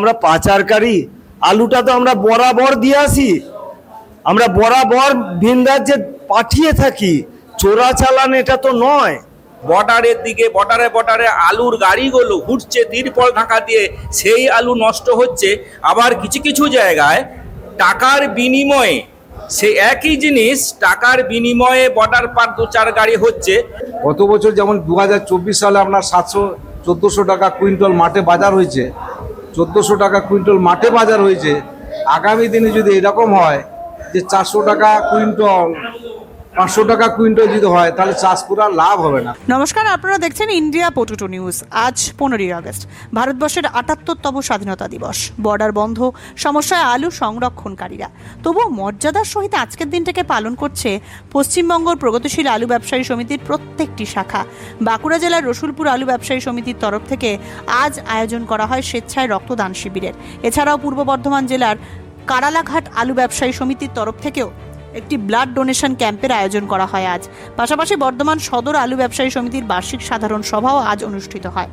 আমরা পাচারকারী? আলুটা তো আমরা বরাবর দিয়ে আসি, আমরা বরাবর ভিন রাজ্যে পাঠিয়ে থাকি, চোরা চালান এটা তো নয়। বর্ডারের দিকে বর্ডারে আলুর গাড়িগুলো ঘুরছে তিরপল ঢাকা দিয়ে, সেই আলু নষ্ট হচ্ছে। আবার কিছু কিছু জায়গায় টাকার বিনিময়ে সেই একই জিনিস টাকার বিনিময়ে বর্ডার পার 2-4 গাড়ি হচ্ছে। গত বছর যেমন 2024 সালে আপনার 700-1400 টাকা কুইন্টাল মাঠে বাজার হয়েছে, 1400 টাকা কুইন্টাল মাঠে বাজার হয়েছে। আগামী দিনে যদি এরকম হয় যে 400 টাকা কুইন্টাল 500 টাকা কুইন্টাল যদি হয়, তাহলে চাষ করার লাভ হবে না। নমস্কার, আপনারা দেখছেন ইন্ডিয়া পোটেটো নিউজ। আজ 15ই আগস্ট, ভারতবর্ষের ৭৮তম স্বাধীনতা দিবস। বর্ডার বন্ধ, সমস্যায় আলু সংরক্ষণকারীরা। তবুও মর্যাদার সহিত আজকের দিনটাকে পালন করছে পশ্চিমবঙ্গ প্রগতিশীল আলু ব্যবসায়ী সমিতির প্রত্যেকটি শাখা। বাঁকুড়া জেলার রসুলপুর আলু ব্যবসায়ী সমিতির তরফ থেকে আজ আয়োজন করা হয় স্বেচ্ছায় রক্তদান শিবিরের। এছাড়াও পূর্ব বর্ধমান জেলার কারালাঘাট আলু ব্যবসায়ী সমিতির তরফ থেকেও একটি ব্লাড ডোনেশন ক্যাম্পের আয়োজন করা হয় আজ। পাশাপাশি বর্ধমান সদর আলু ব্যবসায়ী সমিতির বার্ষিক সাধারণ সভাও আজ অনুষ্ঠিত হয়।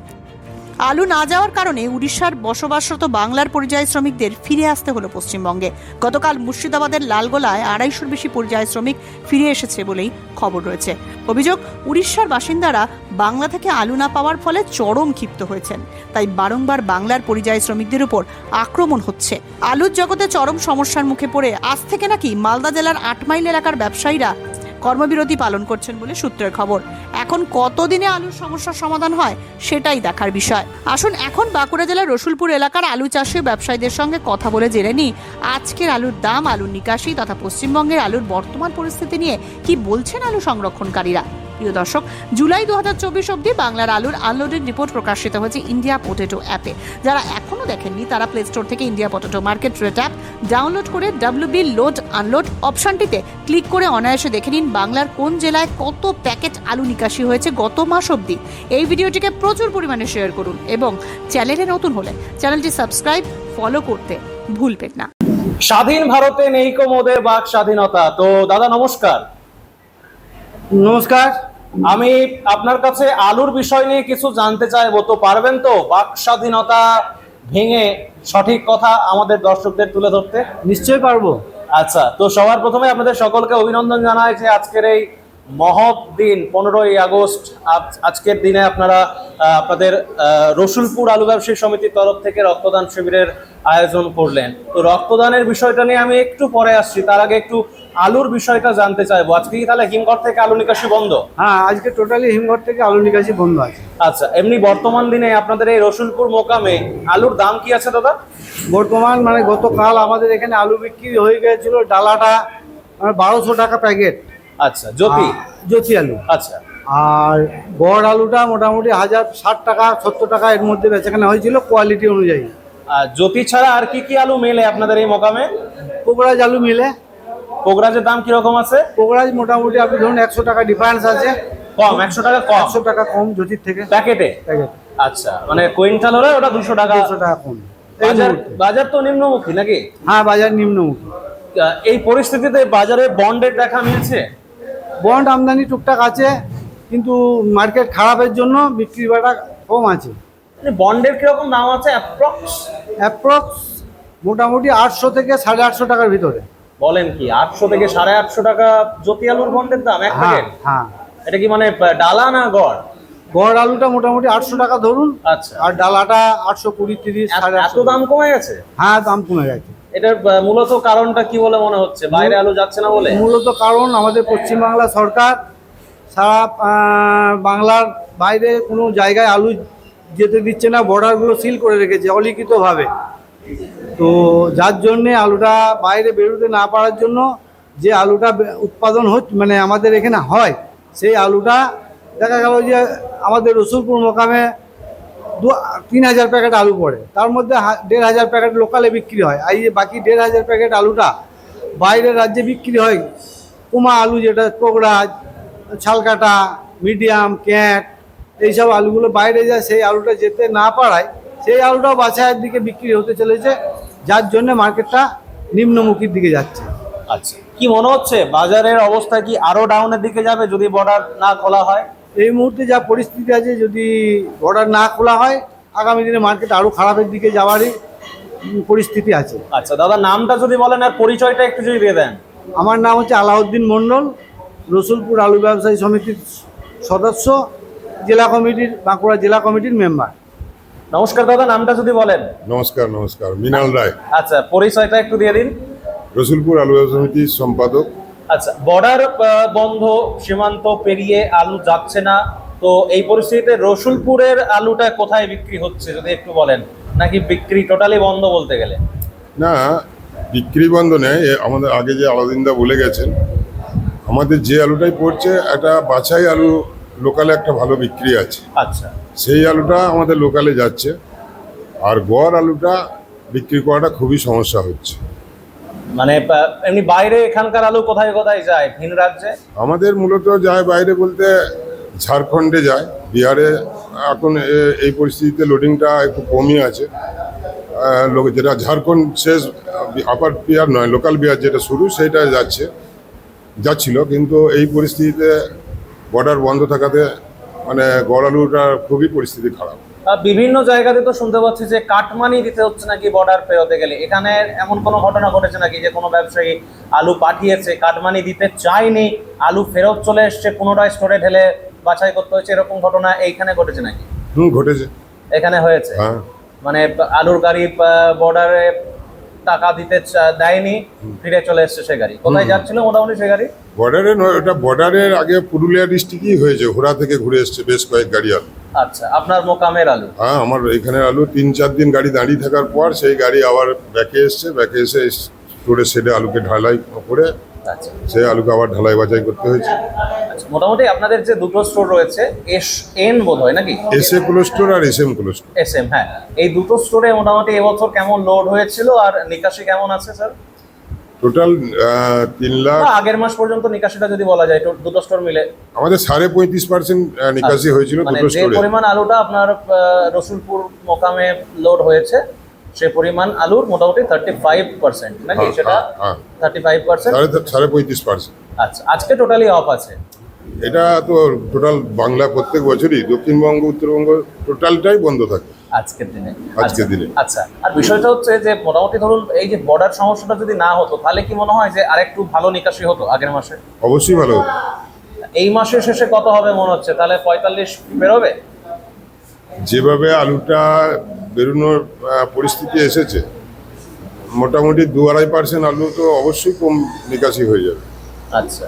আলু না যাওয়ার কারণে উড়িষ্যার বসবাসরত বাংলার পরিযায়ী শ্রমিকদের ফিরে আসতে হলো পশ্চিমবঙ্গে। গতকাল মুর্শিদাবাদের লালগোলায় 250-র বেশি পরিযায়ী শ্রমিক ফিরে এসেছে বলেই খবর রয়েছে। অভিযোগ, উড়িষ্যার বাসিন্দারা বাংলা থেকে আলু না পাওয়ার ফলে চরম ক্ষিপ্ত হয়েছেন, তাই বারংবার বাংলার পরিযায়ী শ্রমিকদের উপর আক্রমণ হচ্ছে। আলুর জগতে চরম সমস্যার মুখে পড়ে আজ থেকে নাকি মালদা জেলার 8 মাইল এলাকার ব্যবসায়ীরা কর্মবিরতি পালন করছেন বলে সূত্রের খবর। এখন কতদিনে আলুর সমস্যার সমাধান হয় সেটাই দেখার বিষয়। আসুন এখন বাঁকুড়া জেলার রসুলপুর এলাকার আলু চাষী ব্যবসায়ীদের সঙ্গে কথা বলে জেনে নিই আজকের আলুর দাম, আলুর নিকাশি তথা পশ্চিমবঙ্গের আলুর বর্তমান পরিস্থিতি নিয়ে কি বলছেন আলু সংরক্ষণকারীরা। প্রিয় দর্শক, জুলাই 2024 অবধি বাংলার আলুর আনলোডেড রিপোর্ট প্রকাশিত হয়েছে ইন্ডিয়া পোটেটো অ্যাপে। যারা এখনও দেখেননি তারা প্লে স্টোর থেকে India potato market rate app download করে WB লোড আনলোড অপশনটিতে ক্লিক করে অনায়াসে দেখে নিন বাংলার কোন জেলায় কত প্যাকেট আলু নিকাশি হয়েছে গত মাস অবধি। এই ভিডিওটিকে প্রচুর পরিমাণে শেয়ার করুন এবং চ্যানেলে নতুন হলে চ্যানেলটি সাবস্ক্রাইব ফলো করতে ভুলবেন না। স্বাধীন ভারতে নেই কো মোদের বাক স্বাধীনতা। তো দাদা নমস্কার। নমস্কার। আমি আপনার কাছে আলুর বিষয় নিয়ে কিছু জানতে চাইবো, তো পারবেন তো বাক স্বাধীনতা ভেঙে সঠিক কথা আমাদের দর্শকদের তুলে ধরতে? নিশ্চয়ই পারবো। আচ্ছা, তো সবার প্রথমে আপনাদের সকলকে অভিনন্দন জানাই যে আজকের এই মহৎ দিন 15ই আগস্ট। আজকের দিনে আপনারা আপনাদের রসুলপুর আলু ব্যবসায়ী সমিতির তরফ থেকে রক্তদান শিবিরের আয়োজন করলেন। তো রক্তদানের বিষয়টা নিয়ে আমি একটু পরে আসছি, তার আগে একটু আলুর বিষয়টা জানতে চাইবো। আজকে কি তাহলে হিমঘর থেকে আলু নিকাশি বন্ধ? হ্যাঁ, আজকে টোটালি হিমঘর থেকে আলু নিকাশি বন্ধ আছে। আচ্ছা, এমনি বর্তমান দিনে আপনাদের এই রসুলপুর মোকামে আলুর দাম কি আছে দাদা? বর্তমান মানে গতকাল আমাদের এখানে আলু বিক্রি হয়ে গিয়েছিল ডালাটা 1200 টাকা প্যাকেট। আচ্ছা, জ্যোতি আলু। আচ্ছা, আর গড় আলুটা মোটামুটি 1060 টাকা 70 টাকা এর মধ্যে বেচাকেনা হয়েছিল কোয়ালিটি অনুযায়ী। আর জ্যোতি ছাড়া আর কি কি আলু মেলে আপনাদের এই মোকামে? কোকরাজ আলু মিলে। কোকরাজের দাম কিরকম আছে? কোকরাজ মোটামুটি আপনি ধরুন 100 টাকা ডিফারেন্স আছে। কম, 100 টাকা কম। 100 টাকা কম জ্যোতির থেকে প্যাকেটে। আচ্ছা, মানে কুইন্টাল হলে ওটা 200 টাকা 200 টাকা কম। বাজার তো নিম্নমুখী নাকি? হ্যাঁ, বাজার নিম্নমুখী। এই পরিস্থিতিতে বাজারে বন্ডের দেখা মিলছে? বন্ড আমদানি টুকটাক আছে, কিন্তু মার্কেট খারাপের জন্য বিক্রি বাটা কম আছে। বন্ডের কিরকম দাম আছে অ্যাপ্রক্স মোটামুটি 800 থেকে 850 টাকার ভিতরে। বলেন কি, 800 থেকে 850 টাকা জ্যোতি আলুর বন্ডের দাম এক প্যাকেট? হ্যাঁ। এটা কি মানে ডালা না গড়? গড় আলুটা মোটামুটি 800 টাকা ধরুন। আচ্ছা, আর ডালাটা 820, 30, এত দাম কমে গেছে? হ্যাঁ, দাম কমে গেছে। এটার মূলত কারণটা কি বলে মনে হচ্ছে? বাইরে আলু যাচ্ছে না বলে? মূলত কারণ আমাদের পশ্চিমবাংলা সরকার সারা বাংলার বাইরে কোনো জায়গায় আলু যেতে দিচ্ছে না, বর্ডারগুলো সিল করে রেখেছে অলিখিতভাবে। তো যার জন্যে আলুটা বাইরে বেরোতে না পারার জন্য যে আলুটা উৎপাদন হচ্ছে মানে আমাদের এখানে হয়, সেই আলুটা দেখা গেল যে আমাদের রসুলপুর মোকামে 3000 প্যাকেট আলু পড়ে, তার মধ্যে 1500 প্যাকেট লোকালে বিক্রি হয়। আর এই বাকি 1500 প্যাকেট আলুটা বাইরের রাজ্যে বিক্রি হয়। কুমা আলু, যেটা কোকরাজ, ছালকাটা, মিডিয়াম, ক্যাট, এইসব আলুগুলো বাইরে যায়। সেই আলুটা যেতে না পারায় সেই আলুটাও বাছাইয়ের দিকে বিক্রি হতে চলেছে, যার জন্য মার্কেটটা নিম্নমুখীর দিকে যাচ্ছে। আচ্ছা, কি মনে হচ্ছে বাজারের অবস্থা কি আরো ডাউনের দিকে যাবে যদি বর্ডার না খোলা হয়? এই মুহূর্তে যা পরিস্থিতি আছে, যদি বর্ডার না খোলা হয় আগামী দিনে মার্কেট আরও খারাপের দিকে যাওয়ারই পরিস্থিতি আছে। আচ্ছা দাদা, নামটা যদি বলেন আর পরিচয়টা একটু যদি দিয়ে দেন। আমার নাম হচ্ছে আলাউদ্দিন মণ্ডল, রসুলপুর আলু ব্যবসায়ী সমিতির সদস্য, জেলা কমিটির, বাঁকুড়া জেলা কমিটির মেম্বার। নমস্কার দাদা, নামটা যদি বলেন। নমস্কার নমস্কার, মৃণাল রায়, আচ্ছা, পরিচয়টা একটু দিয়ে দিন। রসুলপুর আলু ব্যবসা সমিতির সম্পাদক। আচ্ছা, বর্ডার বন্ধ, সীমান্ত পেরিয়ে আলু যাচ্ছে না, তো এই পরিস্থিতিতে রসুলপুরের আলুটা কোথায় বিক্রি হচ্ছে যদি একটু বলেন, নাকি বিক্রি টোটালি বন্ধ বলতে গেলে? না, বিক্রি বন্ধ নেই, আমাদের আগে যে আলাদিনদা বলে গেছেন, আমাদের যে আলুটাই পড়ছে একটা বাছাই আলু লোকালে একটা ভালো বিক্রি আছে, আচ্ছা, সেই আলুটা আমাদের লোকালে যাচ্ছে। আর গড় আলুটা বিক্রি করাটা খুবই সমস্যা হচ্ছে। মানে এমনি বাইরে এখানকার আলু কোথায় কোথায় যায় ভিন রাজ্যে? আমাদের মূলত যায় বাইরে বলতে ঝাড়খণ্ডে যায়, বিহারে এখন এই পরিস্থিতিতে লোডিংটা একটু কমই আছে। যেটা ঝাড়খণ্ড শেষ, আপার বিহার নয়, লোকাল বিহার যেটা শুরু সেটা যাচ্ছিল, কিন্তু এই পরিস্থিতিতে বর্ডার বন্ধ থাকাতে মানে গড় আলুটার খুবই পরিস্থিতি খারাপ। বিভিন্ন জায়গাতে তো শুনতে পাচ্ছি যে কাটমানি দিতে হচ্ছে নাকি বর্ডার পেরোতে গেলে। এখানে এমন কোনো ঘটনা ঘটেছে নাকি যে কোনো ব্যবসায়ী আলু পাঠিয়েছে, কাটমানি দিতে চায়নি, আলু ফেরত চলে এসছে, পুনরায় স্টোরে ঢেলে বাছাই করতে হয়েছে, এরকম ঘটনা এইখানে ঘটেছে নাকি? ঘটেছে, এখানে হয়েছে। হ্যাঁ। মানে আলুর গাড়ি বর্ডারে টাকা দিতে দেয়নি, ফিরে চলে এসছে সে গাড়ি। কোথায় যাচ্ছিল মোটামুটি সে গাড়ি? বর্ডারে নয়, ওটা বর্ডারের আগে পুরুলিয়া ডিস্ট্রিক্টই হয়েছে, ঘোড়া থেকে ঘুরে এসছে বেশ কয়েক গাড়ি আলু। আচ্ছা, আপনার মোকামের আলু? হ্যাঁ, আমার এখানে আলু 3-4 দিন গাড়ি দাঁড়িয়ে থাকার পর সেই গাড়ি আবার ব্যাকে এসছে, ব্যাকে এসে স্টোরে সেটে আলুকে ঢালাই করে আচ্ছা, সেই আলুকে আবার ঢালাই বাছাই করতে হয়েছে। আচ্ছা, মোটামুটি আপনাদের যে দুটো স্টোর রয়েছে, SN বোধ হয় নাকি? এসএ কোলেস্টোর আর SM কোলেস্টোর। SM, হ্যাঁ। এই দুটো স্টোরে মোটামুটি এবছর কেমন লোড হয়েছিল আর নিকাশি কেমন আছে স্যার? টোটাল 3 লাখ, বা আগের মাস পর্যন্ত নিকাশিটা যদি বলা যায় দুটো স্টোর মিলে? আমাদের 35.5% নিকাশি হয়েছিল মানে দুটো যে স্টোরে। পরিমাণ আলুটা আপনার রসুলপুর মোকামে লোড হয়েছে, সে পরিমাণ আলুর মোটামুটি 35% নাকি? হ্যাঁ, সেটা হ্যাঁ। 35%। 35.5%। আচ্ছা, আজকে টোটালি অফ আছে? এটা তো টোটাল বাংলা প্রত্যেক বছরই, দক্ষিণবঙ্গ উত্তরবঙ্গ টোটালটাই বন্ধ থাকে আজকের দিনে। আজকের দিনে। আচ্ছা, আর বিষয়টা হচ্ছে যে মোটামুটি ধরুন এই যে বর্ডার সমস্যাটা যদি না হতো, তাহলে কি মনে হয় যে আরেকটু ভালো নিকাশি হতো আগের মাসে? অবশ্যই ভালো হতো। এই মাসের শেষে কত হবে মনে হচ্ছে? তাহলে 45 বেরোবে? যেভাবে আলুটা বেরোনোর পরিস্থিতি এসেছে, মোটামুটি 2-2.5% আলু তো অবশ্যই কম নিকাশি হয়ে যাবে। আচ্ছা,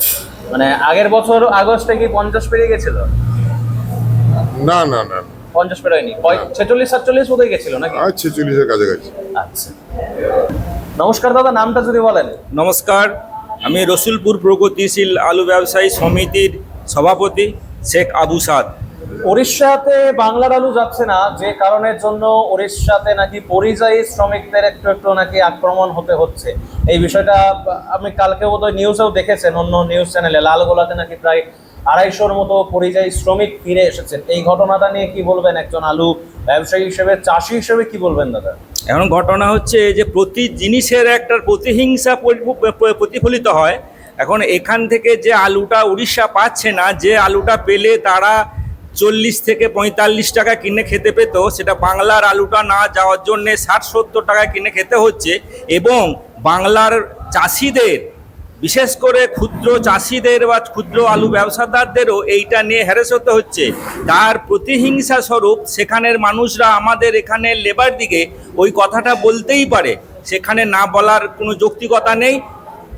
মানে আগের বছর আগস্টে কি 50 পেরিয়ে গেছিল? না না না, 50 পেরোয়নি, 46-47 বোধহয় গেছিল নাকি? আর 46-এর কাছাকাছি। আচ্ছা, নমস্কার দাদা, নামটা যদি বলেন। নমস্কার, আমি রসুলপুর প্রগতিশীল আলু ব্যবসায়ী সমিতির সভাপতি শেখ আবু সাদ। উড়িষ্যাতে বাংলার আলু যাচ্ছে না, যে কারণের জন্য উড়িষ্যাতে নাকি পরিযায়ী শ্রমিকদের একটু একটু নাকি আক্রমণ হতে হচ্ছে। এই বিষয়টা আপনি কালকে বোধহয় নিউজেও দেখেছেন, অন্য নিউজ চ্যানেলে লালগোলাতে নাকি প্রায় 250-র মতো পরিযায়ী শ্রমিক ফিরে এসেছেন। এই ঘটনাটা নিয়ে কি বলবেন একজন আলু ব্যবসায়ী হিসেবে, চাষি হিসেবে কি বলবেন দাদা? এখন ঘটনা হচ্ছে যে প্রতি জিনিসের একটা প্রতিহিংসা প্রতিফলিত হয়। এখন এখান থেকে যে আলুটা উড়িষ্যা পাচ্ছে না, যে আলুটা পেলে তারা 40 থেকে 45 টাকা কিনে খেতে পেত, সেটা বাংলার আলুটা না যাওয়ার জন্যে 60-70 টাকা কিনে খেতে হচ্ছে। এবং বাংলার চাষিদের, বিশেষ করে ক্ষুদ্র চাষিদের বা ক্ষুদ্র আলু ব্যবসাদারদেরও এইটা নিয়ে হ্যারাস হতে হচ্ছে। তার প্রতিহিংসা স্বরূপ সেখানের মানুষরা আমাদের এখানে লেবার দিকে ওই কথাটা বলতেই পারে, সেখানে না বলার কোনো যৌক্তিকতা নেই।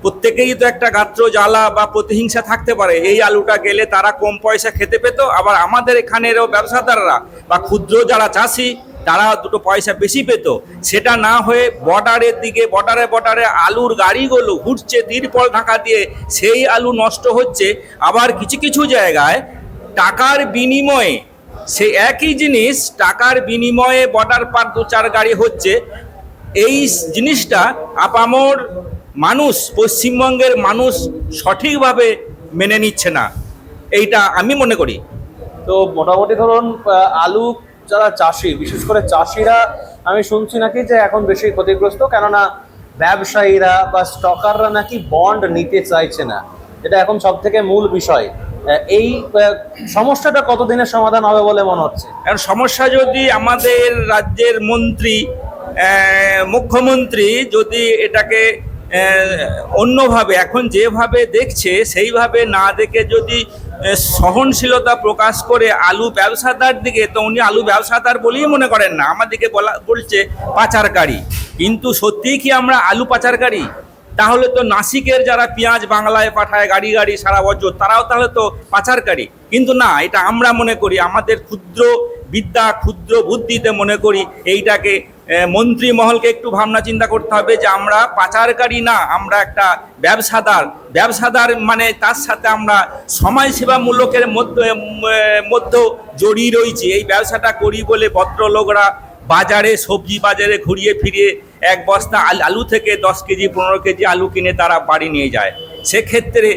প্রত্যেকেই তো একটা গাত্র জ্বালা বা প্রতিহিংসা থাকতে পারে। এই আলুটা গেলে তারা কম পয়সা খেতে পেত, আবার আমাদের এখানেরও ব্যবসাদাররা বা ক্ষুদ্র যারা চাষি তারা দুটো পয়সা বেশি পেত। সেটা না হয়ে বর্ডারের দিকে বর্ডারে আলুর গাড়িগুলো ঘুরছে তিরপল ঢাকা দিয়ে, সেই আলু নষ্ট হচ্ছে। আবার কিছু কিছু জায়গায় টাকার বিনিময়ে সেই একই জিনিস টাকার বিনিময়ে বর্ডার পার 2-4 গাড়ি হচ্ছে। এই জিনিসটা আপামর মানুষ, পশ্চিমবঙ্গের মানুষ সঠিকভাবে মেনে নিচ্ছে না, এইটা আমি মনে করি। তো মোটামুটি ধরুন আলু যারা চাষি, বিশেষ করে চাষিরা, আমি শুনছি নাকি যে এখন বেশি ক্ষতিগ্রস্ত, কেননা ব্যবসায়ীরা বা স্টকাররা নাকি বন্ড নিতে চাইছে না। এটা এখন সব থেকে মূল বিষয়। এই সমস্যাটা কতদিনের সমাধান হবে বলে মনে হচ্ছে? এখন সমস্যা যদি আমাদের রাজ্যের মন্ত্রী মুখ্যমন্ত্রী যদি এটাকে অন্যভাবে এখন যেভাবে দেখছে সেইভাবে না দেখে যদি সহনশীলতা প্রকাশ করে আলু ব্যবসাদার দিকে, তো উনি আলু ব্যবসাদার বলেই মনে করেন না, আমাদেরকে বলছে পাচারকারী। কিন্তু সত্যিই কি আমরা আলু পাচারকারী? তাহলে তো নাসিকের যারা পেঁয়াজ বাংলায় পাঠায় গাড়ি গাড়ি সারা বছর, তারাও তাহলে তো পাচারকারী। কিন্তু না, এটা আমরা মনে করি, আমাদের ক্ষুদ্র বিদ্যা ক্ষুদ্র বুদ্ধিতে মনে করি এইটাকে মন্ত্রী মহলকে একটু ভাবনা চিন্তা করতে হবে যে আমরা পাচারকারী না, আমরা একটা ব্যবসাদার মানে তার সাথে আমরা সমাজসেবামূলকের মধ্যেও জড়িয়ে রয়েছি। এই ব্যবসাটা করি বলে ভদ্রলোকরা বাজারে সবজি বাজারে ঘুরিয়ে ফিরিয়ে এক বস্তা আলু থেকে 10 কেজি 15 কেজি আলু কিনে তারা বাড়ি নিয়ে যায়। সেক্ষেত্রে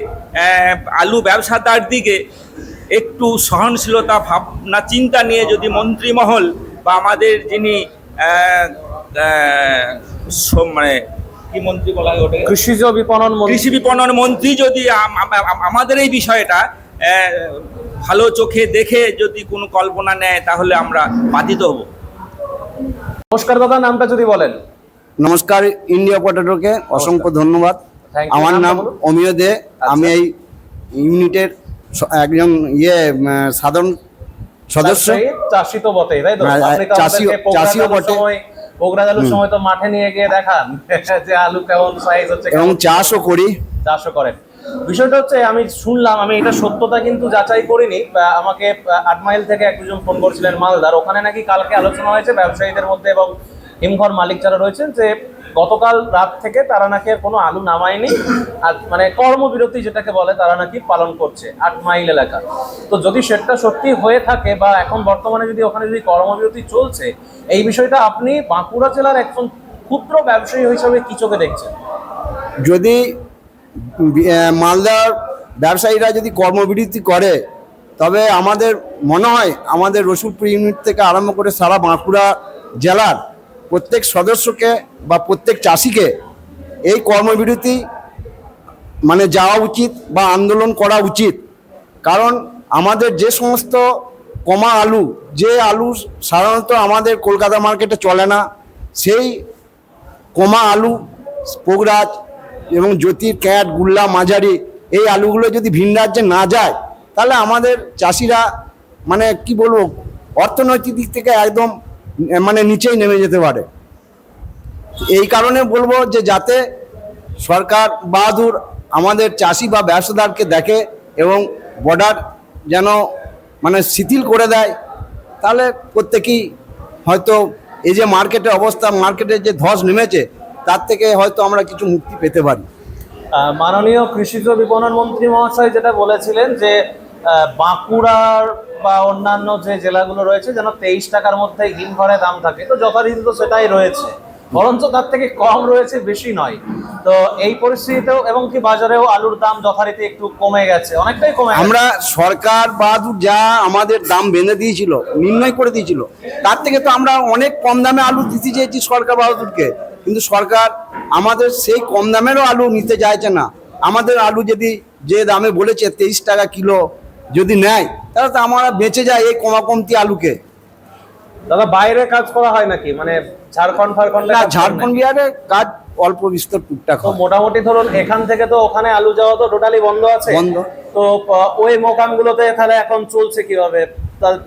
আলু ব্যবসাদার দিকে একটু সহনশীলতা ভাবনা চিন্তা নিয়ে যদি মন্ত্রীমহল বা আমাদের যিনি মানে কি মন্ত্রী বলা হয় ওটাকে, কৃষিজ বিপণন মন্ত্রী, কৃষি বিপণন মন্ত্রী যদি আমাদের এই বিষয়টা ভালো চোখে দেখে যদি কোনো কল্পনা নেয় তাহলে আমরা বাধিত হব। নমস্কার দাদা, নামটা যদি বলেন। নমস্কার, ইন্ডিয়া পটেটোকে অসংখ্য ধন্যবাদ। Thank you, আমার নাম বলুন। অমিয় দে। আমি এই ইউনিটের একজন সাধারণ সদস্য। চাষি তো বটেই, তাই তো? হ্যাঁ, আপনি তো চাষিও- আমাদেরকে চাষিও বটে। পোগরা আলুর সময় তো মাঠে নিয়ে গিয়ে দেখান যে আলু কেমন সাইজ হচ্ছে, এবং চাষও করি। চাষও করেন। বিষয়টা হচ্ছে আমি শুনলাম, আমি এটা সত্যতা কিন্তু যাচাই করিনি, আমাকে 8 মাইল থেকে একজন ফোন করছিলেন মালদার, ওখানে নাকি কালকে আলোচনা হয়েছে ব্যবসায়ীদের মধ্যে এবং হিমঘর মালিক যারা রয়েছেন যে গতকাল রাত থেকে তারা নাকি আর কোনো আলু নামায়নি, আর মানে কর্মবিরতি যেটাকে বলে তারা নাকি পালন করছে 8 মাইল এলাকা। তো যদি সেটা সত্যি হয়ে থাকে বা এখন বর্তমানে যদি ওখানে যদি কর্মবিরতি চলছে, এই বিষয়টা আপনি বাঁকুড়া জেলার একজন ক্ষুদ্র ব্যবসায়ী হিসেবে কি চোখে দেখছেন? যদি মালদার ব্যবসায়ীরা যদি কর্মবিরতি করে, তবে আমাদের মনে হয় আমাদের রসুলপুর ইউনিট থেকে আরম্ভ করে সারা বাঁকুড়া জেলার প্রত্যেক সদস্যকে বা প্রত্যেক চাষিকে এই কর্মবিরতি মানে যাওয়া উচিত বা আন্দোলন করা উচিত। কারণ আমাদের যে সমস্ত কমা আলু, যে আলু সাধারণত আমাদের কলকাতা মার্কেটে চলে না, সেই কমা আলু পোগরাজ এবং জ্যোতির ক্যাট গুল্লা মাঝারি এই আলুগুলো যদি ভিন রাজ্যে না যায়, তাহলে আমাদের চাষিরা মানে কি বলবো, অর্থনৈতিক দিক থেকে একদম মানে নিচেই নেমে যেতে পারে। এই কারণে বলবো যে যাতে সরকার বাহাদুর আমাদের চাষি বা ব্যবসাদারকে দেখে এবং বর্ডার যেন মানে শিথিল করে দেয়, তাহলে প্রত্যেকেই হয়তো এই যে মার্কেটের অবস্থা, মার্কেটের যে ধস নেমেছে, তার থেকে হয়তো আমরা কিছু মুক্তি পেতে পারি। মাননীয় কৃষিজ বিপণন মন্ত্রী মহাশয় যেটা বলেছিলেন যে বাঁকুড়ার বা অন্যান্য যে জেলাগুলো রয়েছে যেন 23 টাকার মধ্যে হিমঘরে দাম থাকে, তো যথারীতি তো সেটাই রয়েছে, বরঞ্চ তার থেকে কম রয়েছে, বেশি নয়। তো এই পরিস্থিতিতেও এবং কি বাজারেও আলুর দাম যথারীতি একটু কমে গেছে, অনেকটাই কমে গেছে। আমরা সরকার বাহাদুর যা আমাদের দাম বেঁধে দিয়েছিল, নির্ণয় করে দিয়েছিল, তার থেকে তো আমরা অনেক কম দামে আলু দিতে চেয়েছি সরকার বাহাদুরকে, কিন্তু সরকার আমাদের সেই কম দামেরও আলু নিতে চাইছে না। আমাদের আলু যদি যে দামে বলেছে 23 টাকা কিলো যদি নেয়, তাহলে তো আমরা বেঁচে যাই এই কমতি আলুকে। দাদা, বাইরে কাজ করা হয় নাকি, মানে ঝাড়খণ্ড ফারখণ্ডে? না, ঝাড়খণ্ড বিহারে কাজ অল্প বিস্তর টুকটাক তো হয়। মোটামুটি ধরুন এখান থেকে তো ওখানে আলু যাওয়া তো টোটালি বন্ধ আছে। বন্ধ। তো ওই মোকামগুলোতে তাহলে এখন চলছে কিভাবে?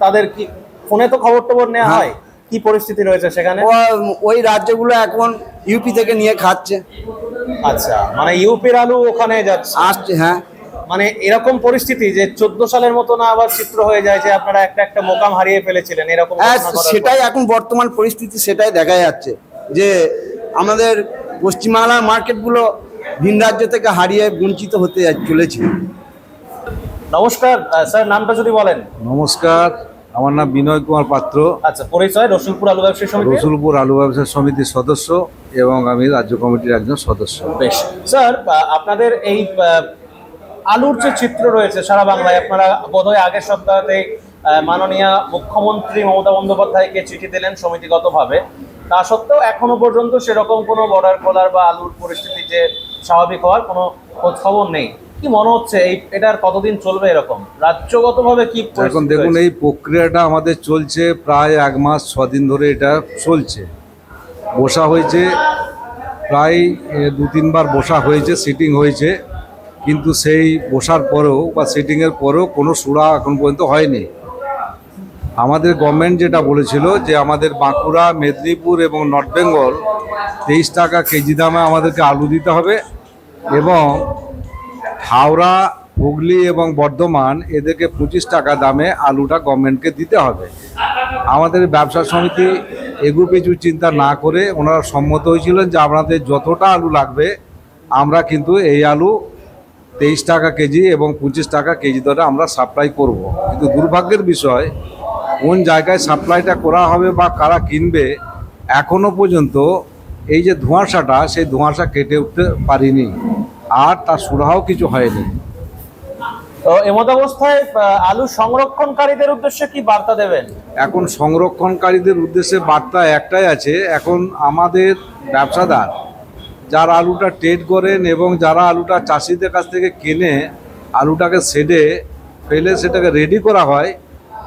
তাদের কি ফোনে তো খবর টবর নেওয়া হ্যাঁ। হয়? কি পরিস্থিতি রয়েছে সেখানে? ওই রাজ্যগুলো এখন ইউপি থেকে নিয়ে খাচ্ছে, আচ্ছা, মানে ইউপির আলু ওখানে যাচ্ছে, আসছে। হ্যাঁ, মানে এরকম পরিস্থিতি যে 14 সালের মতো না আবার চিত্র হয়ে যায় যে আপনারা একটা মোকাম হারিয়ে ফেলেছিলেন, এরকম হ্যাঁ, ঘটনা ঘটার পর? সেটাই এখন বর্তমান পরিস্থিতি, সেটাই দেখা যাচ্ছে যে আমাদের পশ্চিমবাংলার মার্কেটগুলো ভিন রাজ্য থেকে হারিয়ে বঞ্চিত হতে চলেছে। নমস্কার স্যার, নামটা যদি বলেন। নমস্কার, আমার নাম বিনয় কুমার পাত্র, আচ্ছা, পরিচয়? রসুলপুর আলু ব্যবসায়ী সমিতি। রসুলপুর আলু ব্যবসা সমিতির সদস্য এবং আমি রাজ্য কমিটির একজন সদস্য। বেশ স্যার, আপনাদের এই আলুর যে চিত্র রয়েছে সারা বাংলায়, আপনারা বোধহয় আগের সপ্তাহতে মাননীয় মুখ্যমন্ত্রী মমতা বন্দ্যোপাধ্যায়কে চিঠি দিলেন সমিতিগতভাবে, তা সত্ত্বেও এখনো পর্যন্ত সেরকম কোনো বর্ডার খোলার বা আলুর পরিস্থিতি যে স্বাভাবিক হওয়ার কোনো খোঁজ খবর নেই। কি মনে হচ্ছে এটার কতদিন চলবে এরকম রাজ্যগতভাবে? কি এখন দেখুন, এই প্রক্রিয়াটা আমাদের চলছে প্রায় 1 মাস 6 দিন ধরে এটা চলছে। বসা হয়েছে, প্রায় 2-3 বার বসা হয়েছে, সিটিং হয়েছে, কিন্তু সেই বসার পরেও বা সিটিংয়ের পরেও কোনো সুরা এখন পর্যন্ত হয়নি। আমাদের গভর্নমেন্ট যেটা বলেছিল যে আমাদের বাঁকুড়া, মেদিনীপুর এবং নর্থ বেঙ্গল 23 টাকা কেজি দামে আমাদেরকে আলু দিতে হবে, এবং হাওড়া, হুগলি এবং বর্ধমান এদেরকে 25 টাকা দামে আলুটা গভর্নমেন্টকে দিতে হবে। আমাদের ব্যবসা সমিতি এগু পিছু চিন্তা না করে ওনারা সম্মত হয়েছিলেন যে আপনাদের যতটা আলু লাগবে আমরা কিন্তু এই আলু 23 টাকা কেজি এবং 25 টাকা কেজি দরে আমরা সাপ্লাই করব। কিন্তু দুর্ভাগ্যের বিষয়, কোন জায়গায় সাপ্লাইটা করা হবে বা কারা কিনবে এখনো পর্যন্ত এই যে ধোঁয়াশাটা, সেই ধোঁয়াশা কেটে উঠতে পারিনি, আর তার সুরাহাও কিছু হয়নি। তো এমত অবস্থায় আলু সংরক্ষণকারীদের উদ্দেশ্যে কি বার্তা দেবেন? এখন সংরক্ষণকারীদের উদ্দেশ্যে বার্তা একটাই আছে, এখন আমাদের ব্যবসাদার যারা আলুটা ট্রেড করেন এবং যারা আলুটা চাষিদের কাছ থেকে কিনে আলুটাকে শেডে ফেলে সেটাকে রেডি করা হয়,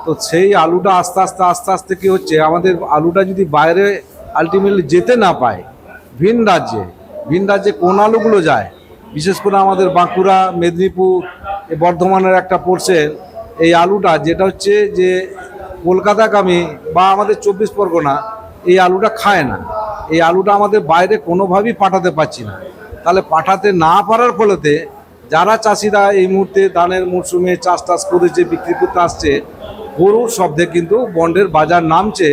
তো সেই আলুটা আস্তে আস্তে কী হচ্ছে, আমাদের আলুটা যদি বাইরে আলটিমেটলি যেতে না পায়, ভিন রাজ্যে কোন আলুগুলো যায়, বিশেষ করে আমাদের বাঁকুড়া, মেদিনীপুর, বর্ধমানের একটা পোর্শন, এই আলুটা যেটা হচ্ছে যে কলকাতাগামী বা আমাদের 24 পরগনা এই আলুটা খায় না। এই আলুটা আমাদের বাইরে কোনোভাবেই পাঠাতে পারছি না। তাহলে পাঠাতে না পারার ফলেতে যারা চাষিরা এই মুহূর্তে ধানের মরশুমে চাষ করেছে, বিক্রি করতে আসছে, গরুর শব্দে কিন্তু বন্ডের বাজার নামছে,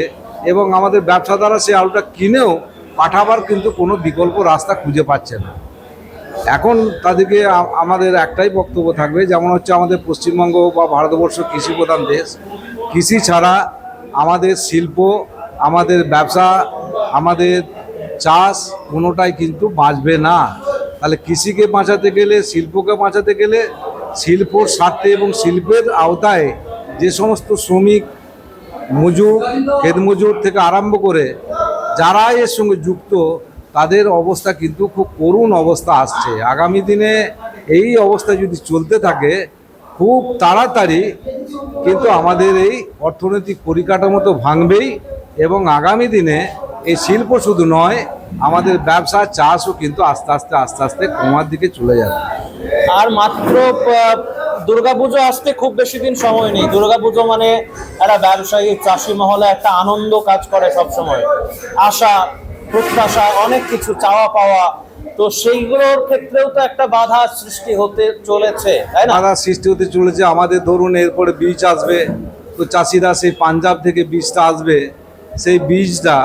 এবং আমাদের ব্যবসাদাররা সেই আলুটা কিনেও পাঠাবার কিন্তু কোনো বিকল্প রাস্তা খুঁজে পাচ্ছে না। এখন তাদেরকে আমাদের একটাই বক্তব্য থাকবে, যেমন হচ্ছে আমাদের পশ্চিমবঙ্গ বা ভারতবর্ষ কৃষি প্রধান দেশ, কৃষি ছাড়া আমাদের শিল্প, আমাদের ব্যবসা, আমাদের চাষ কোনোটাই কিন্তু বাঁচবে না। তাহলে কৃষিকে বাঁচাতে গেলে, শিল্পকে বাঁচাতে গেলে, শিল্পর স্বার্থে এবং শিল্পের আওতায় যে সমস্ত শ্রমিক, মজুর, ক্ষেত মজুর থেকে আরম্ভ করে যারা এর সঙ্গে যুক্ত, তাদের অবস্থা কিন্তু খুব করুণ অবস্থা আসছে। আগামী দিনে এই অবস্থা যদি চলতে থাকে, খুব তাড়াতাড়ি কিন্তু আমাদের এই অর্থনৈতিক পরিকাঠামো তো ভাঙবেই, এবং আগামী দিনে এই শিল্প শুধু নয়, আমাদের ব্যবসা, চাষও কিন্তু আস্তে আস্তে কমার দিকে চলে যাবে। আর মাত্র দুর্গাপুজো আসতে খুব বেশি দিন সময় নেই। দুর্গাপুজো মানে একটা ব্যবসায়ী, চাষি মহলে একটা আনন্দ কাজ করে সবসময়, আশা, প্রত্যাশা, অনেক কিছু চাওয়া পাওয়া, তো সেইগুলোর ক্ষেত্রেও তো একটা বাধা সৃষ্টি হতে চলেছে, তাই না? বাধা সৃষ্টি হতে চলেছে। আমাদের ধরুন এরপরে বীজ আসবে, তো চাষিরা সেই পাঞ্জাব থেকে বীজটা আসবে, সেই বীজটা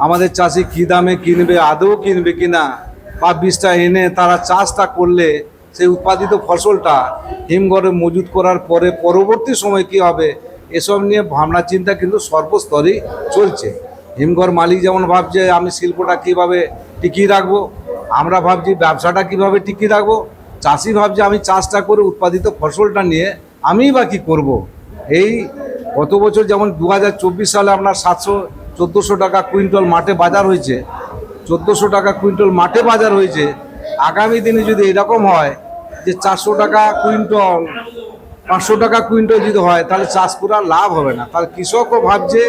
আমাদের চাষি কী দামে কিনবে, আদৌ কিনবে কিনা, বা বীজটা এনে তারা চাষটা করলে সেই উৎপাদিত ফসলটা হিমঘরে মজুত করার পরে পরবর্তী সময় কি হবে, এসব নিয়ে ভাবনা চিন্তা কিন্তু সর্বস্তরেই চলছে। হিমঘর মালিক যেমন ভাবছে আমি শিল্পটা কীভাবে টিকিয়ে রাখবো, আমরা ভাবছি ব্যবসাটা কীভাবে টিকিয়ে রাখবো, চাষি ভাবছে আমি চাষটা করে উৎপাদিত ফসলটা নিয়ে আমিই বা কী করবো। এই গত বছর যেমন 2024 সালে আপনার 700-1400 টাকা কুইন্টাল মাঠে বাজার হয়েছে, 1400 টাকা কুইন্টাল মাঠে বাজার হয়েছে। আগামী দিনে যদি এরকম হয় যে 400 টাকা কুইন্টাল, 500 টাকা কুইন্টাল যদি হয়, তাহলে চাষ করার লাভ হবে না। তাহলে কৃষকও ভাবছে,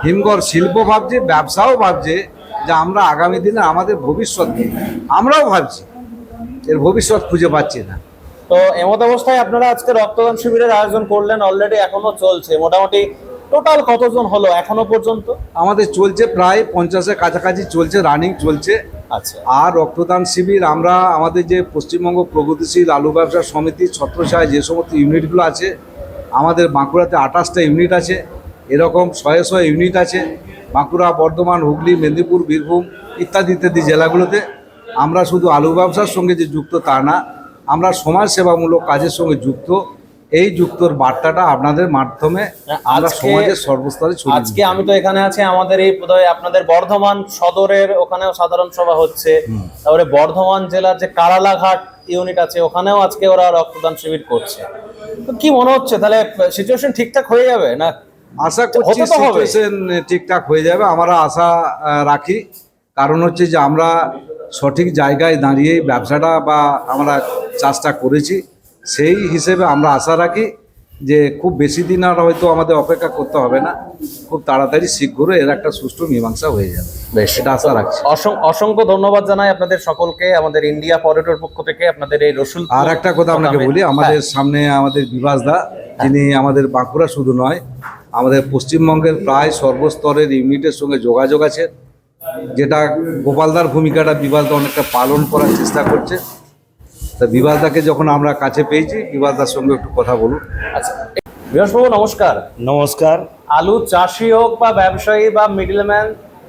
হিমঘর শিল্প ভাবছে, ব্যবসাও ভাবছে যে আমরা আগামী দিনে আমাদের ভবিষ্যৎ কি, আমরাও ভাবছি, এর ভবিষ্যৎ খুঁজে পাচ্ছি না। তো এমত অবস্থায় আপনারা আজকে রক্তদান শিবিরের আয়োজন করলেন, অলরেডি এখনো চলছে। মোটামুটি টোটাল কতজন হলো এখনো পর্যন্ত? আমাদের চলছে প্রায় 50-এর কাছাকাছি চলছে, রানিং চলছে। আচ্ছা। আর রক্তদান শিবির আমরা আমাদের যে পশ্চিমবঙ্গ প্রগতিশীল আলু ব্যবসা সমিতির ছত্রছায়ায় যে সমস্ত ইউনিটগুলো আছে, আমাদের বাঁকুড়াতে 28টা ইউনিট আছে, এরকম 100 ইউনিট আছে বাঁকুড়া, বর্ধমান, হুগলি, মেদিনীপুর, বীরভূম ইত্যাদি জেলাগুলোতে। আমরা শুধু আলু ব্যবসার সঙ্গে যে যুক্ত তা না, আমরা সমাজসেবামূলক কাজের সঙ্গে যুক্ত। এই যুক্তর বার্তাটা আপনাদের মাধ্যমে আমরা সমাজের সর্বস্তরে ছড়িয়ে দিই। আজকে আমি তো এখানে আছি, আমাদের এই বোধহয় আপনাদের বর্ধমান সদরের ওখানেও সাধারণ সভা হচ্ছে, তারপরে বর্ধমান জেলার যে কারালাঘাট ইউনিট আছে ওখানেও আজকে ওরা রক্তদান শিবির করছে। তো কি মনে হচ্ছে, তাহলে সিচুয়েশন ঠিকঠাক হয়ে যাবে না? আশা করছি সিচুয়েশন ঠিকঠাক হয়ে যাবে, আমরা আশা রাখি। কারণ হচ্ছে যে আমরা সঠিক জায়গায় দাঁড়িয়ে ব্যবসাটা বা আমরা চাষটা করেছি, সেই হিসেবে আমরা আশা রাখি যে খুব বেশি দিন আর হয়তো আমাদের অপেক্ষা করতে হবে না, খুব তাড়াতাড়ি শীঘ্রই এর একটা সুষ্ঠু মীমাংসা হয়ে যাবে, বেশ, এটা আশা রাখছি। অসংখ্য ধন্যবাদ জানাই আপনাদের সকলকে, আমাদের ইন্ডিয়া পটেটোর পক্ষ থেকে আপনাদের এই রসুল। আর একটা কথা আপনাকে বলি, আমাদের সামনে আমাদের বিভাস দা, যিনি আমাদের বাঁকুড়া শুধু নয়, আমাদের পশ্চিমবঙ্গের প্রায় সর্বস্তরের ইউনিটের সঙ্গে যোগাযোগ আছে, যেটা গোপালদার ভূমিকাটা বিভাসদা অনেকটা পালন করার চেষ্টা করছে। তা বিভাসদাকে যখন আমরা কাছে পেয়েছি, বিভাসদার সঙ্গে একটু কথা বলুন। আচ্ছা, বিভাসবাবু নমস্কার। নমস্কার। আলু চাষি হোক বা ব্যবসায়ী বা মিডলম্যান,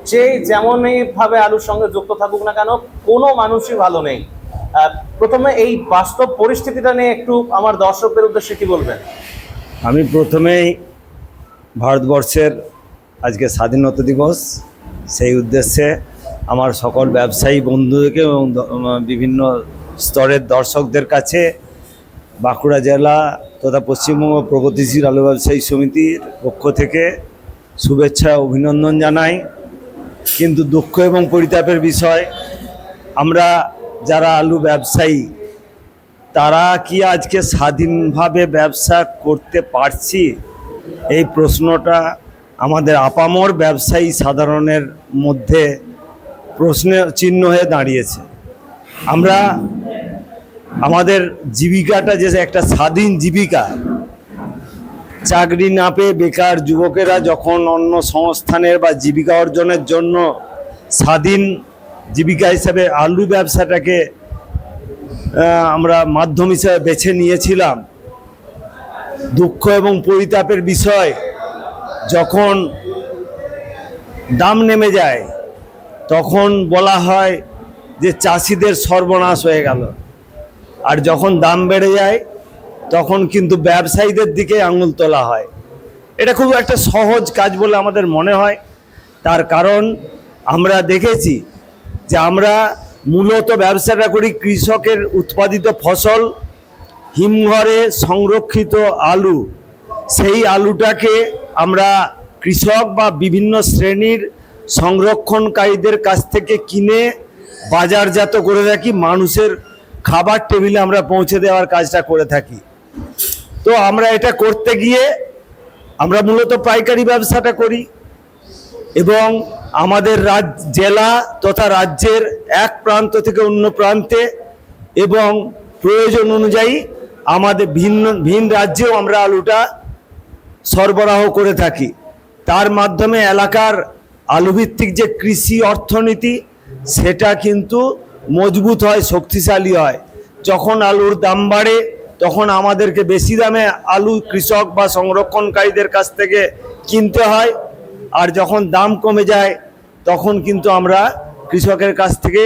যে যেমনই ভাবে আলুর সঙ্গে যুক্ত থাকুক না কেন, কোনো মানুষই ভালো নেই। প্রথমে এই বাস্তব পরিস্থিতিটা নিয়ে একটু আমার দর্শকদের উদ্দেশ্যে কি বলবেন? আমি প্রথমেই ভারতবর্ষের আজকে স্বাধীনতা দিবস, সেই উদ্দেশ্যে আমার সকল ব্যবসায়ী বন্ধুদেরকে এবং বিভিন্ন স্তরের দর্শকদের কাছে বাঁকুড়া জেলা তথা পশ্চিমবঙ্গ প্রগতিশীল আলু ব্যবসায়ী সমিতির পক্ষ থেকে শুভেচ্ছা অভিনন্দন জানাই। কিন্তু দুঃখ এবং পরিতাপের বিষয়, আমরা যারা আলু ব্যবসায়ী তারা কি আজকে স্বাধীনভাবে ব্যবসা করতে পারছি? এই প্রশ্নটা আমাদের আপামর ব্যবসায়ী সাধারণের মধ্যে প্রশ্নের চিহ্ন হয়ে দাঁড়িয়েছে। আমরা আমাদের জীবিকাটা যে একটা স্বাধীন জীবিকা, চাকরি না পেয়ে বেকার যুবকেরা যখন অন্য সংস্থানের বা জীবিকা অর্জনের জন্য স্বাধীন জীবিকা হিসেবে আলু ব্যবসাটাকে আমরা মাধ্যম হিসেবে বেছে নিয়েছিলাম, দুঃখ এবং পরিতাপের বিষয় যখন দাম নেমে যায় তখন বলা হয় যে চাষিদের সর্বনাশ হয়ে গেল, আর যখন দাম বেড়ে যায় তখন কিন্তু ব্যবসায়ীদের দিকে আঙুল তোলা হয়। এটা খুব একটা সহজ কাজ বলে আমাদের মনে হয়। তার কারণ আমরা দেখেছি যে আমরা মূলত ব্যবসাটা করি কৃষকের উৎপাদিত ফসল, হিমঘরে সংরক্ষিত আলু, সেই আলুটাকে আমরা কৃষক বা বিভিন্ন শ্রেণীর সংরক্ষণকারীদের কাছ থেকে কিনে বাজারজাত করে থাকি, মানুষের খাবার টেবিলে আমরা পৌঁছে দেওয়ার কাজটা করে থাকি। তো আমরা এটা করতে গিয়ে আমরা মূলত পাইকারি ব্যবসাটা করি এবং আমাদের জেলা তথা রাজ্যের এক প্রান্ত থেকে অন্য প্রান্তে এবং প্রয়োজন অনুযায়ী আমাদের ভিন্ন রাজ্যেও আমরা আলুটা সরবরাহ করে থাকি। তার মাধ্যমে এলাকার আলুভিত্তিক যে কৃষি অর্থনীতি সেটা কিন্তু মজবুত হয়, শক্তিশালী হয়। যখন আলুর দাম বাড়ে তখন আমাদেরকে বেশি দামে আলু কৃষক বা সংরক্ষণকারীদের কাছ থেকে কিনতে হয়, আর যখন দাম কমে যায় তখন কিন্তু আমরা কৃষকের কাছ থেকে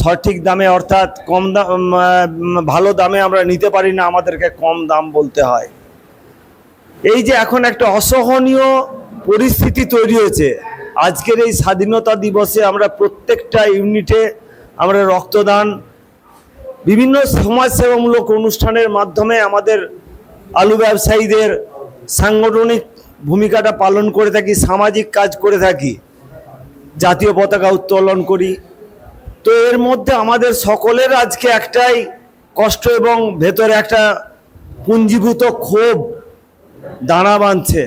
সঠিক দামে অর্থাৎ কম দাম ভালো দামে আমরা নিতে পারি না, আমাদেরকে কম দাম বলতে হয়। এই যে এখন একটা অসহনীয় পরিস্থিতি তৈরি হয়েছে, আজকের এই স্বাধীনতা দিবসে আমরা প্রত্যেকটা ইউনিটে আমরা রক্তদান, বিভিন্ন সমাজসেবামূলক অনুষ্ঠানের মাধ্যমে আমাদের আলু ব্যবসায়ীদের সাংগঠনিক ভূমিকাটা পালন করে থাকি, সামাজিক কাজ করে থাকি, জাতীয় পতাকা উত্তোলন করি। তো এর মধ্যে আমাদের সকলের আজকে একটাই কষ্ট এবং ভেতরে একটা পুঞ্জীভূত ক্ষোভ দানা বাঁধছে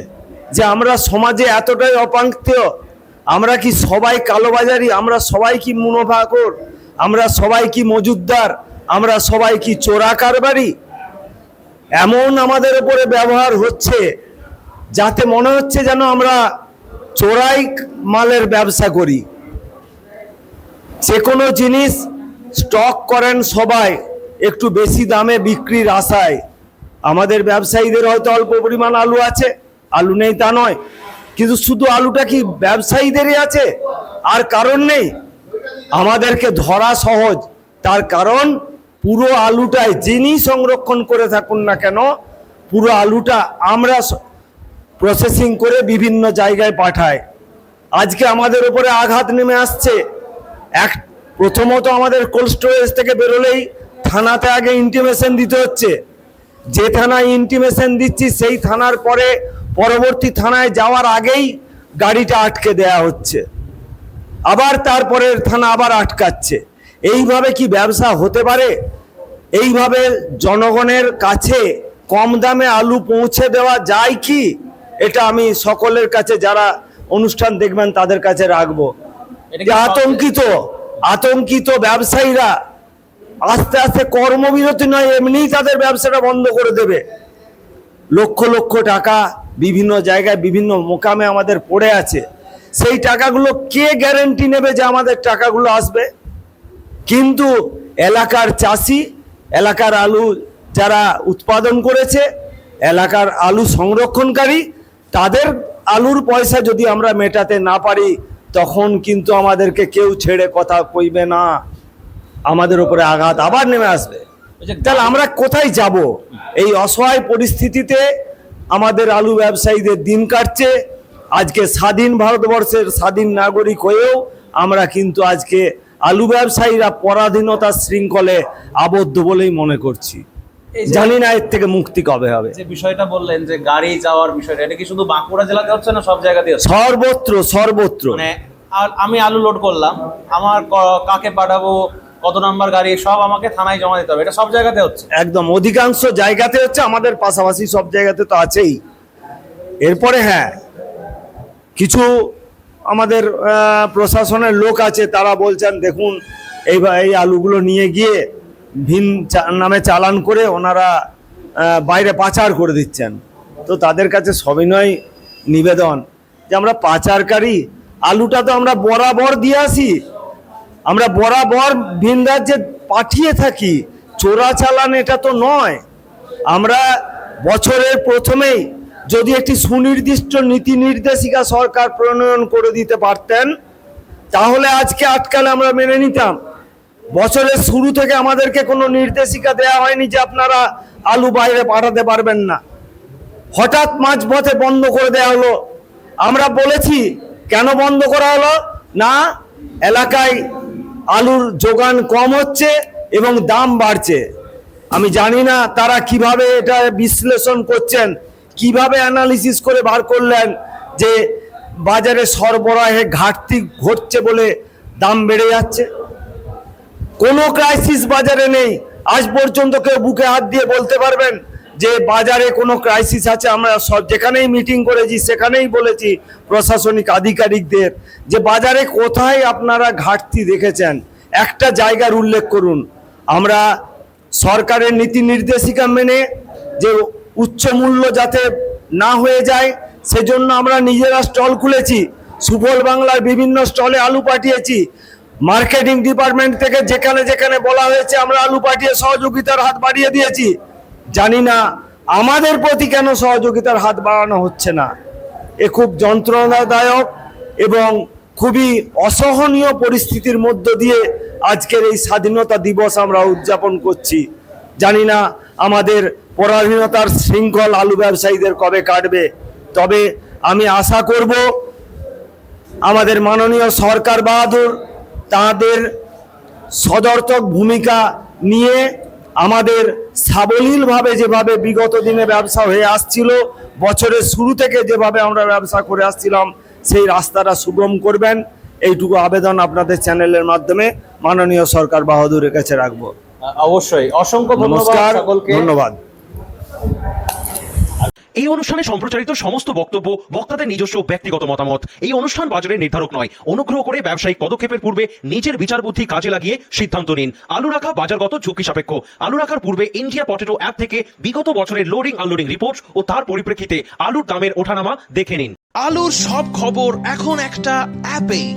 যে আমরা সমাজে এতটাই অপাঙ্ক্তেয়, আমরা কি সবাই কালোবাজারি, আমরা সবাই কি মুনাফাখোর, আমরা সবাই কি মজুদদার, আমরা সবাই কি চোরা কারবারি। এমন আমাদের উপরে ব্যবহার হচ্ছে যাতে মনে হচ্ছে যেন আমরা চোরাই মালের ব্যবসা করি। যে কোনো জিনিস স্টক করেন সবাই একটু বেশি দামে বিক্রির আশায়। আমাদের ব্যবসায়ীদের হয়তো অল্প পরিমাণ আলু আছে, আলু নেই তা নয়, কিন্তু শুধু আলুটা কি ব্যবসায়ীদেরই আছে আর কারণ নেই? আমাদেরকে ধরা সহজ, তার কারণ পুরো আলুটাই যিনি সংরক্ষণ করে থাকুন না কেন, পুরো আলুটা আমরা প্রসেসিং করে বিভিন্ন জায়গায় পাঠাই। আজকে আমাদের উপরে আঘাত নেমে আসছে। প্রথমত আমাদের কোল্ড স্টোরেজ থেকে বেরোলেই থানাতে আগে ইন্টিমেশন দিতে হচ্ছে, যে থানায় ইন্টিমেশন দিচ্ছি সেই থানার পরে পরবর্তী থানায় যাওয়ার আগেই গাড়িটা আটকে দেয়া হচ্ছে, আবার তারপরের থানা আবার আটকাচ্ছে। এইভাবে কি ব্যবসা হতে পারে? এইভাবে জনগণের কাছে কম দামে আলু পৌঁছে দেওয়া যায় কি, এটা আমি সকলের কাছে যারা অনুষ্ঠান দেখবেন তাদের কাছে রাখবো। এটা কি যে আতঙ্কিত ব্যবসায়ীরা আস্তে আস্তে কর্মবিরতি নয়, এমনিই তাদের ব্যবসাটা বন্ধ করে দেবে। লক্ষ লক্ষ টাকা বিভিন্ন জায়গায় বিভিন্ন মোকামে আমাদের পড়ে আছে, সেই টাকাগুলো কে গ্যারান্টি নেবে যে আমাদের টাকাগুলো আসবে? কিন্তু এলাকার চাষি, এলাকার আলু যারা উৎপাদন করেছে, এলাকার আলু সংরক্ষণকারী, তাদের আলুর পয়সা যদি আমরা মেটাতে না পারি, তখন কিন্তু আমাদেরকে কেউ ছেড়ে কথা কইবে না, আমাদের উপরে আঘাত আবার নেমে আসবে। তাহলে আমরা কোথায় যাব? এই অসহায় পরিস্থিতিতে আমাদের আলু ব্যবসায়ীদের দিন কাটছে। আজকে স্বাধীন ভারতবর্ষের স্বাধীন নাগরিক হয়েও আমরা কিন্তু আজকে আলু ব্যবসায়ীরা পরাধীনতার শৃঙ্খলে আবদ্ধ বলেই মনে করছি। জানি না এর থেকে মুক্তি কবে হবে। যে বিষয়টা বললেন যে গাড়ি যাওয়ার বিষয়টা, এটা কি শুধু বাঁকুড়া জেলাতে হচ্ছে না সব জায়গাতে হচ্ছে? সর্বত্র। মানে আমি আলু লোড করলাম, আমার কাকে পাঠাবো, কত নাম্বার গাড়ি, সব আমাকে থানায় জমা দিতে হবে, এটা সব জায়গাতে হচ্ছে? একদম অধিকাংশ জায়গাতে হচ্ছে, আমাদের পাশাপাশি সব জায়গাতে তো আছেই। এরপরে হ্যাঁ, কিছু আমাদের প্রশাসনের লোক আছে, তারা বলছেন দেখুন এই আলুগুলো নিয়ে গিয়ে ভিন নামে চালান করে ওনারা বাইরে পাচার করে দিচ্ছেন। তো তাদের কাছে সবিনয় নিবেদন যে আমরা পাচারকারী আলুটা তো আমরা বরাবর দিয়ে আসি, আমরা বরাবর ভিন রাজ্যে পাঠিয়ে থাকি, চোরা চালান এটা তো নয়। আমরা বছরের প্রথমেই যদি একটি সুনির্দিষ্ট নীতি নির্দেশিকা সরকার প্রণয়ন করে দিতে পারতেন, তাহলে আজকে আটকালে আমরা মেনে নিতাম। বছরের শুরু থেকে আমাদেরকে কোনো নির্দেশিকা দেওয়া হয়নি যে আপনারা আলু বাইরে পাঠাতে পারবেন না, হঠাৎ মাঝপথে বন্ধ করে দেওয়া হলো। আমরা বলেছি কেন বন্ধ করা হলো? না, এলাকায় আলুর যোগান কম হচ্ছে এবং দাম বাড়ছে। আমি জানি না তারা কিভাবে এটা বিশ্লেষণ করছেন, কিভাবে অ্যানালিসিস করে বার করলেন যে বাজারে সরবরাহে ঘাটতি ঘটছে বলে দাম বেড়ে যাচ্ছে। কোনো ক্রাইসিস বাজারে নেই। আজ পর্যন্ত কেউ বুকে হাত দিয়ে বলতে পারবেন যে বাজারে কোনো ক্রাইসিস আছে? আমরা সব যেখানেই মিটিং করেছি সেখানেই বলেছি প্রশাসনিক আধিকারিকদের যে বাজারে কোথায় আপনারা ঘাটতি দেখেছেন, একটা জায়গার উল্লেখ করুন। আমরা সরকারের নীতি নির্দেশিকা মেনে যে উচ্চ মূল্য যাতে না হয়ে যায় সেজন্য আমরা নিজেরা স্টল খুলেছি, সুফল বাংলার বিভিন্ন স্টলে আলু পাঠিয়েছি। মার্কেটিং ডিপার্টমেন্ট থেকে যেখানে যেখানে বলা হয়েছে আমরা আলু পাঠিয়ে সহযোগিতার হাত বাড়িয়ে দিয়েছি। জানি না আমাদের প্রতি কেন সহযোগিতার হাত বাড়ানো হচ্ছে না। এ খুব যন্ত্রণাদায়ক এবং খুবই অসহনীয় পরিস্থিতির মধ্য দিয়ে আজকের এই স্বাধীনতা দিবস আমরা উদযাপন করছি। জানি না আমাদের পরাধীনতার শৃঙ্খল আলু ব্যবসায়ীদের কবে কাটবে। তবে আমি আশা করব আমাদের মাননীয় সরকার বাহাদুর তাদের সদর্থক ভূমিকা নিয়ে আমাদের সাবলীলভাবে যেভাবে বিগত দিনে ব্যবসা হয়ে আসছিল, বছরের শুরু থেকে যেভাবে আমরা ব্যবসা করে আসছিলাম, সেই রাস্তাটা সুগম করবেন, এইটুকু আবেদন আপনাদের চ্যানেলের মাধ্যমে মাননীয় সরকার বাহাদুরের কাছে রাখবো। অবশ্যই, অসংখ্য নমস্কার, সকলকে ধন্যবাদ। এই অনুষ্ঠানে সম্প্রচারিত সমস্ত বক্তব্য বক্তাদের নিজস্ব ব্যক্তিগত মতামত। এই অনুষ্ঠান বাজারের নির্ধারক নয়। অনুগ্রহ করে ব্যবসায়িক পদক্ষেপের পূর্বে নিজের বিচার বুদ্ধি কাজে লাগিয়ে সিদ্ধান্ত নিন। আলু রাখা বাজারগত ঝুঁকি সাপেক্ষ। আলু রাখার পূর্বে ইন্ডিয়া পটেটো অ্যাপ থেকে বিগত বছরের লোডিং আনলোডিং রিপোর্ট ও তার পরিপ্রেক্ষিতে আলুর দামের ওঠানামা দেখে নিন। আলুর সব খবর এখন একটা অ্যাপেই।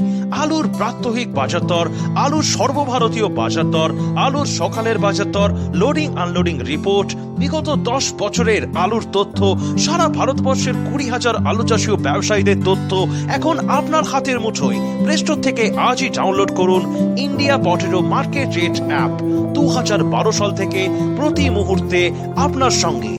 আলুর প্রাত্যহিক বাজার দর, আলুর সর্বভারতীয় বাজার দর, আলুর সকালের বাজার দর, লোডিং আনলোডিং রিপোর্ট, বিগত 10 বছরের আলুর তথ্য, সারা ভারতবর্ষের 20,000 আলু চাষী ও ব্যবসায়ীদের তথ্য এখন আপনার হাতের মুঠোয়। প্লে স্টোর থেকে আজই ডাউনলোড করুন India potato market rate app. 2012 সাল থেকে প্রতি মুহূর্তে আপনার সঙ্গে।